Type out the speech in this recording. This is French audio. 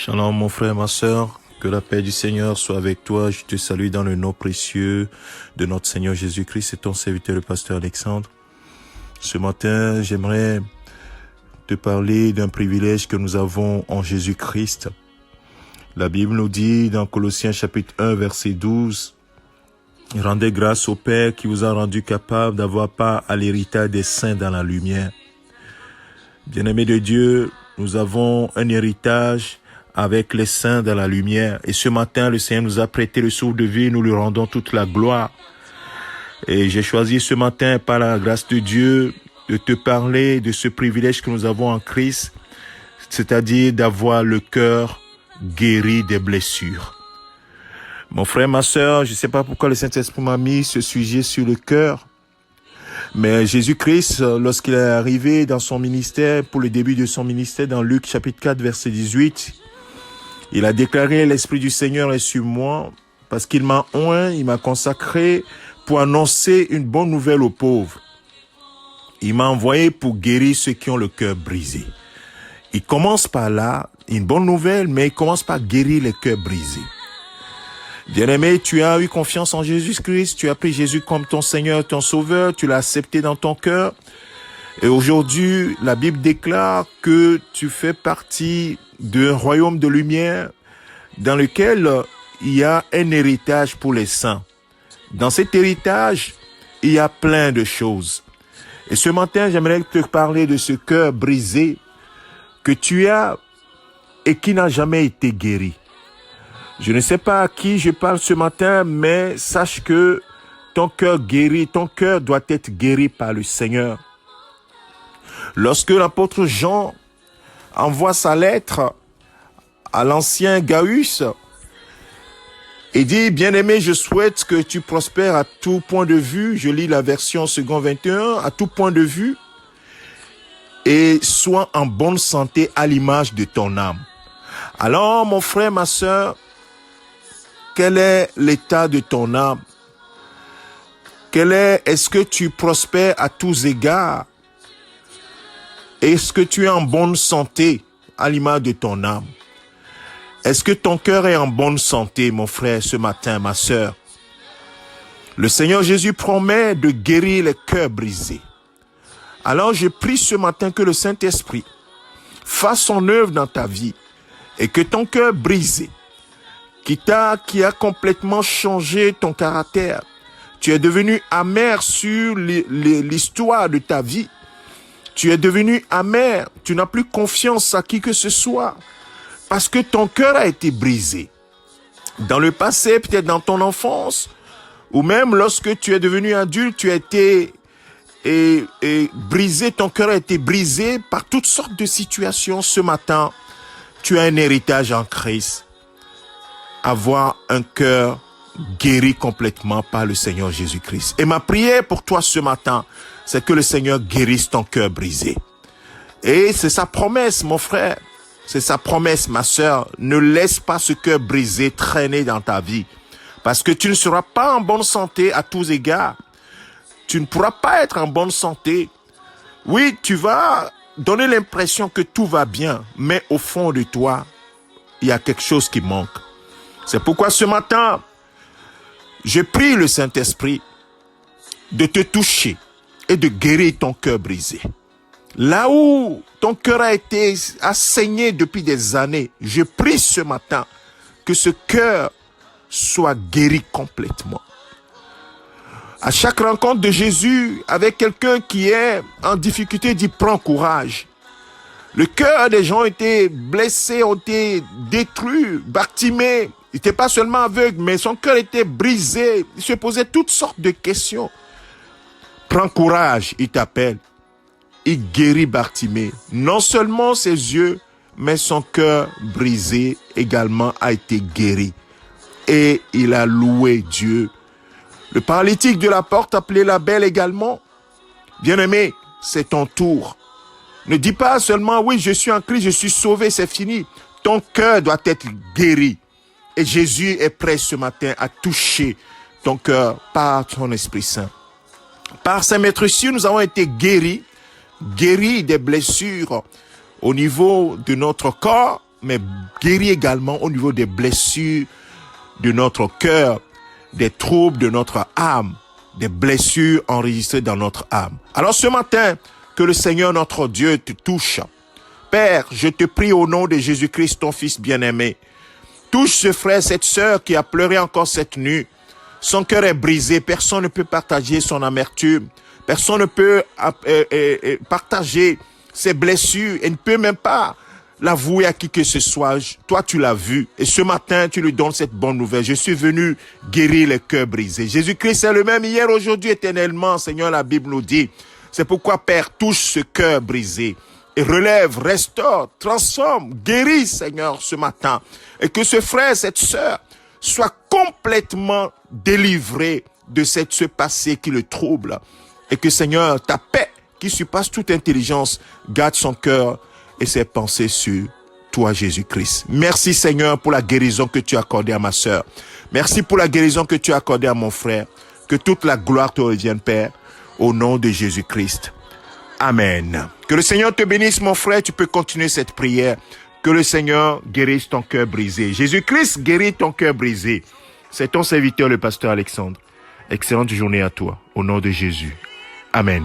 Shalom mon frère, ma sœur, que la paix du Seigneur soit avec toi. Je te salue dans le nom précieux de notre Seigneur Jésus-Christ et ton serviteur le pasteur Alexandre. Ce matin, j'aimerais te parler d'un privilège que nous avons en Jésus-Christ. La Bible nous dit dans Colossiens chapitre 1 verset 12, « Rendez grâce au Père qui vous a rendu capable d'avoir part à l'héritage des saints dans la lumière. » Bien-aimés de Dieu, nous avons un héritage avec les saints dans la lumière. Et ce matin, le Seigneur nous a prêté le souffle de vie, nous lui rendons toute la gloire. Et j'ai choisi ce matin, par la grâce de Dieu, de te parler de ce privilège que nous avons en Christ, c'est-à-dire d'avoir le cœur guéri des blessures. Mon frère, ma sœur, je ne sais pas pourquoi le Saint-Esprit m'a mis ce sujet sur le cœur, mais Jésus-Christ, lorsqu'il est arrivé dans son ministère, pour le début de son ministère, dans Luc chapitre 4, verset 18, il a déclaré « L'Esprit du Seigneur est sur moi, parce qu'il m'a oint, il m'a consacré pour annoncer une bonne nouvelle aux pauvres. Il m'a envoyé pour guérir ceux qui ont le cœur brisé. » Il commence par là, une bonne nouvelle, mais il commence par guérir les cœurs brisés. Bien-aimé, tu as eu confiance en Jésus-Christ, tu as pris Jésus comme ton Seigneur, ton Sauveur, tu l'as accepté dans ton cœur. Et aujourd'hui, la Bible déclare que tu fais partie d'un royaume de lumière dans lequel il y a un héritage pour les saints. Dans cet héritage, il y a plein de choses. Et ce matin, j'aimerais te parler de ce cœur brisé que tu as et qui n'a jamais été guéri. Je ne sais pas à qui je parle ce matin, mais sache que ton cœur guéri, ton cœur doit être guéri par le Seigneur. Lorsque l'apôtre Jean envoie sa lettre à l'ancien Gaius, il dit, bien-aimé, je souhaite que tu prospères à tout point de vue. Je lis la version second 21, à tout point de vue, et sois en bonne santé à l'image de ton âme. Alors, mon frère, ma sœur, quel est l'état de ton âme? Est-ce que tu prospères à tous égards? Est-ce que tu es en bonne santé à l'image de ton âme? Est-ce que ton cœur est en bonne santé, mon frère, ce matin, ma sœur? Le Seigneur Jésus promet de guérir les cœurs brisés. Alors, je prie ce matin que le Saint-Esprit fasse son œuvre dans ta vie et que ton cœur brisé, qui a complètement changé ton caractère, tu es devenu amer sur l'histoire de ta vie, tu es devenu amer, tu n'as plus confiance à qui que ce soit, parce que ton cœur a été brisé. Dans le passé, peut-être dans ton enfance, ou même lorsque tu es devenu adulte, tu as été brisé, ton cœur a été brisé par toutes sortes de situations. Ce matin, tu as un héritage en Christ. Avoir un cœur guéri complètement par le Seigneur Jésus-Christ. Et ma prière pour toi ce matin, c'est que le Seigneur guérisse ton cœur brisé. Et c'est sa promesse, mon frère. C'est sa promesse, ma sœur. Ne laisse pas ce cœur brisé traîner dans ta vie. Parce que tu ne seras pas en bonne santé à tous égards. Tu ne pourras pas être en bonne santé. Oui, tu vas donner l'impression que tout va bien. Mais au fond de toi, il y a quelque chose qui manque. C'est pourquoi ce matin, je prie le Saint-Esprit de te toucher et de guérir ton cœur brisé. Là où ton cœur a saigné depuis des années, je prie ce matin que ce cœur soit guéri complètement. À chaque rencontre de Jésus avec quelqu'un qui est en difficulté, dit prends courage. Le cœur des gens était blessé, ont été détruits. Bartimée n'était pas seulement aveugle, mais son cœur était brisé. Il se posait toutes sortes de questions. Prends courage, il t'appelle. Il guérit Bartimée. Non seulement ses yeux, mais son cœur brisé également a été guéri. Et il a loué Dieu. Le paralytique de la porte appelé la belle également. Bien-aimé, c'est ton tour. Ne dis pas seulement, oui, je suis en Christ, je suis sauvé, c'est fini. Ton cœur doit être guéri. Et Jésus est prêt ce matin à toucher ton cœur par son Esprit Saint. Par Saint Maître Sûr, nous avons été guéris des blessures au niveau de notre corps, mais guéris également au niveau des blessures de notre cœur, des troubles de notre âme, des blessures enregistrées dans notre âme. Alors ce matin, que le Seigneur notre Dieu te touche. Père, je te prie au nom de Jésus-Christ, ton Fils bien-aimé. Touche ce frère, cette sœur qui a pleuré encore cette nuit. Son cœur est brisé, personne ne peut partager son amertume. Personne ne peut partager ses blessures et ne peut même pas l'avouer à qui que ce soit. Toi, tu l'as vu. Et ce matin, tu lui donnes cette bonne nouvelle. Je suis venu guérir les cœurs brisés. Jésus-Christ est le même hier, aujourd'hui, éternellement. Seigneur, la Bible nous dit. C'est pourquoi, Père, touche ce cœur brisé. Et relève, restaure, transforme, guéris, Seigneur, ce matin. Et que ce frère, cette sœur, soit complètement délivré de ce passé qui le trouble. Et que, Seigneur, ta paix, qui surpasse toute intelligence, garde son cœur et ses pensées sur toi, Jésus-Christ. Merci, Seigneur, pour la guérison que tu as accordée à ma sœur. Merci pour la guérison que tu as accordée à mon frère. Que toute la gloire te revienne, Père, au nom de Jésus-Christ. Amen. Que le Seigneur te bénisse, mon frère. Tu peux continuer cette prière. Que le Seigneur guérisse ton cœur brisé. Jésus-Christ guérit ton cœur brisé. C'est ton serviteur, le pasteur Alexandre. Excellente journée à toi. Au nom de Jésus. Amen.